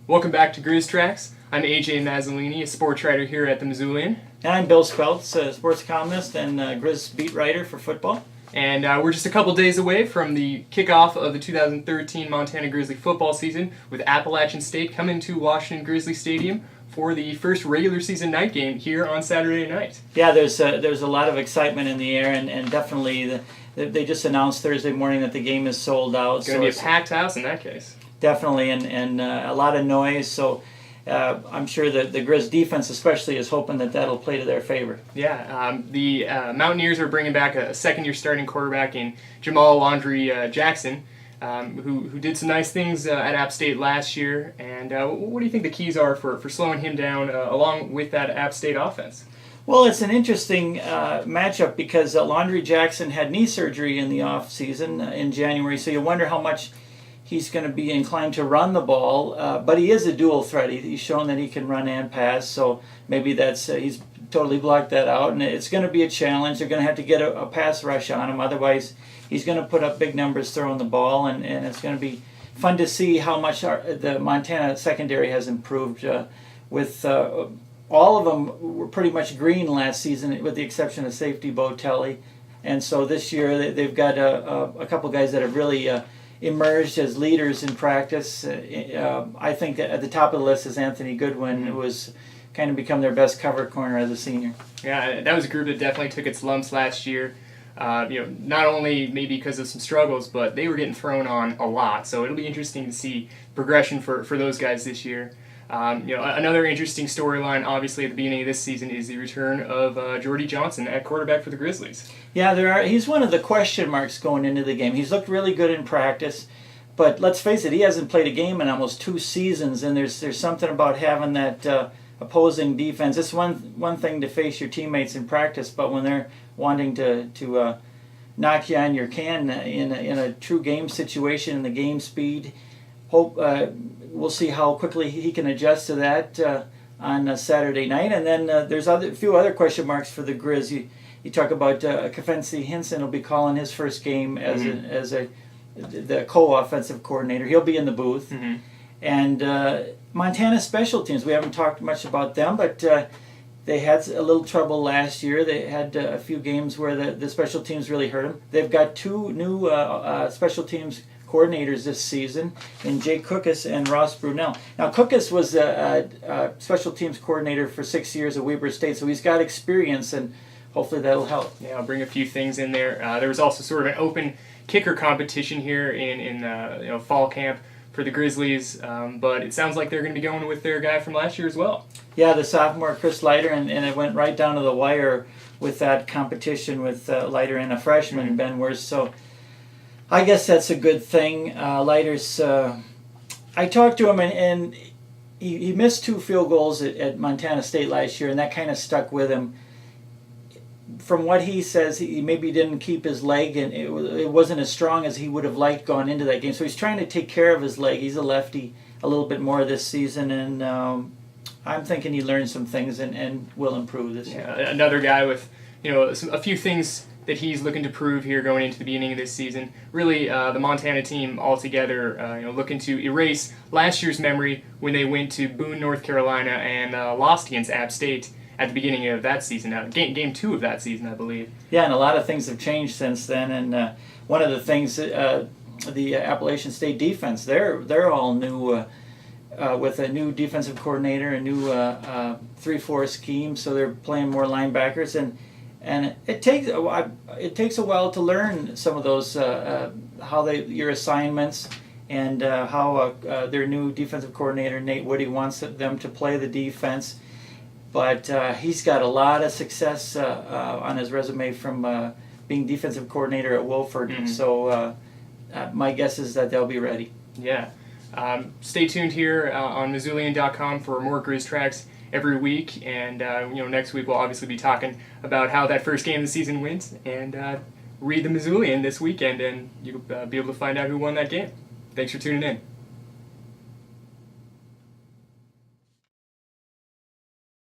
Welcome back to Griz Tracks. I'm AJ Mazzolini, a sports writer here at the Missoulian. And I'm Bill Speltz, a sports columnist and Griz beat writer for football. And we're just a couple days away from the kickoff of the 2013 Montana Grizzly football season, with Appalachian State coming to Washington-Grizzly Stadium for the first regular season night game here on Saturday night. Yeah, there's a lot of excitement in the air, and definitely they just announced Thursday morning that the game is sold out. It's going to be a packed house in that case. Definitely, and a lot of noise, so I'm sure that the Griz defense especially is hoping that that'll play to their favor. Yeah, the Mountaineers are bringing back a second-year starting quarterback in Londry-Jackson, who did some nice things at App State last year. And what do you think the keys are for slowing him down along with that App State offense? Well, it's an interesting matchup because Londry-Jackson had knee surgery in the off season in January, so you wonder how much he's going to be inclined to run the ball, but he is a dual threat. He's shown that he can run and pass, so maybe that's he's totally blocked that out, and it's going to be a challenge. They're going to have to get a pass rush on him, otherwise he's going to put up big numbers throwing the ball, and it's going to be fun to see how much the Montana secondary has improved. With all of them were pretty much green last season, with the exception of safety Bo Telly, and so this year they've got a couple guys that have really emerged as leaders in practice. I think at the top of the list is Anthony Goodwin, who has kind of become their best cover corner as a senior. Yeah, that was a group that definitely took its lumps last year. Not only maybe because of some struggles, but they were getting thrown on a lot. So it'll be interesting to see progression for those guys this year. Another interesting storyline, obviously, at the beginning of this season is the return of Geordie Johnson at quarterback for the Grizzlies. Yeah, he's one of the question marks going into the game. He's looked really good in practice, but let's face it, he hasn't played a game in almost 2 seasons, and there's something about having that opposing defense. It's one thing to face your teammates in practice, but when they're wanting to knock you on your can in a true game situation, in the game speed, we'll see how quickly he can adjust to that on Saturday night. And then there's a few other question marks for the Griz. You talk about Kefensi Hinson will be calling his first game as the co-offensive coordinator. He'll be in the booth. Mm-hmm. And Montana special teams, we haven't talked much about them, but they had a little trouble last year. They had a few games where the special teams really hurt them. They've got 2 new special teams coordinators this season, in Jake Cookus and Ross Brunel. Now, Cookus was a special teams coordinator for 6 years at Weber State, so he's got experience, and hopefully that'll help. Yeah, I'll bring a few things in there. There was also sort of an open kicker competition here in fall camp for the Grizzlies, but it sounds like they're going to be going with their guy from last year as well. Yeah, the sophomore Chris Leiter, and it went right down to the wire with that competition with Leiter and a freshman, Ben Wurst, so I guess that's a good thing. Leiter's, I talked to him, and he missed 2 field goals at Montana State last year, and that kind of stuck with him. From what he says, he maybe didn't keep his leg, and it wasn't as strong as he would have liked going into that game. So he's trying to take care of his leg. He's a lefty a little bit more this season, and I'm thinking he learned some things and will improve this year. Another guy with a few things that he's looking to prove here going into the beginning of this season. Really, the Montana team altogether, looking to erase last year's memory when they went to Boone, North Carolina, and lost against App State at the beginning of that season, game 2 of that season, I believe. Yeah, and a lot of things have changed since then. And one of the things, the Appalachian State defense, they're all new with a new defensive coordinator, a new 3-4 scheme, so they're playing more linebackers, and it takes a while to learn some of those your assignments, and how their new defensive coordinator Nate Woody wants them to play the defense. But he's got a lot of success on his resume from being defensive coordinator at Wolford. Mm-hmm. So my guess is that they'll be ready. Yeah. Stay tuned here on Missoulian.com for more Griz Tracks every week. And next week we'll obviously be talking about how that first game of the season went. And read the Missoulian this weekend, and you'll be able to find out who won that game. Thanks for tuning in.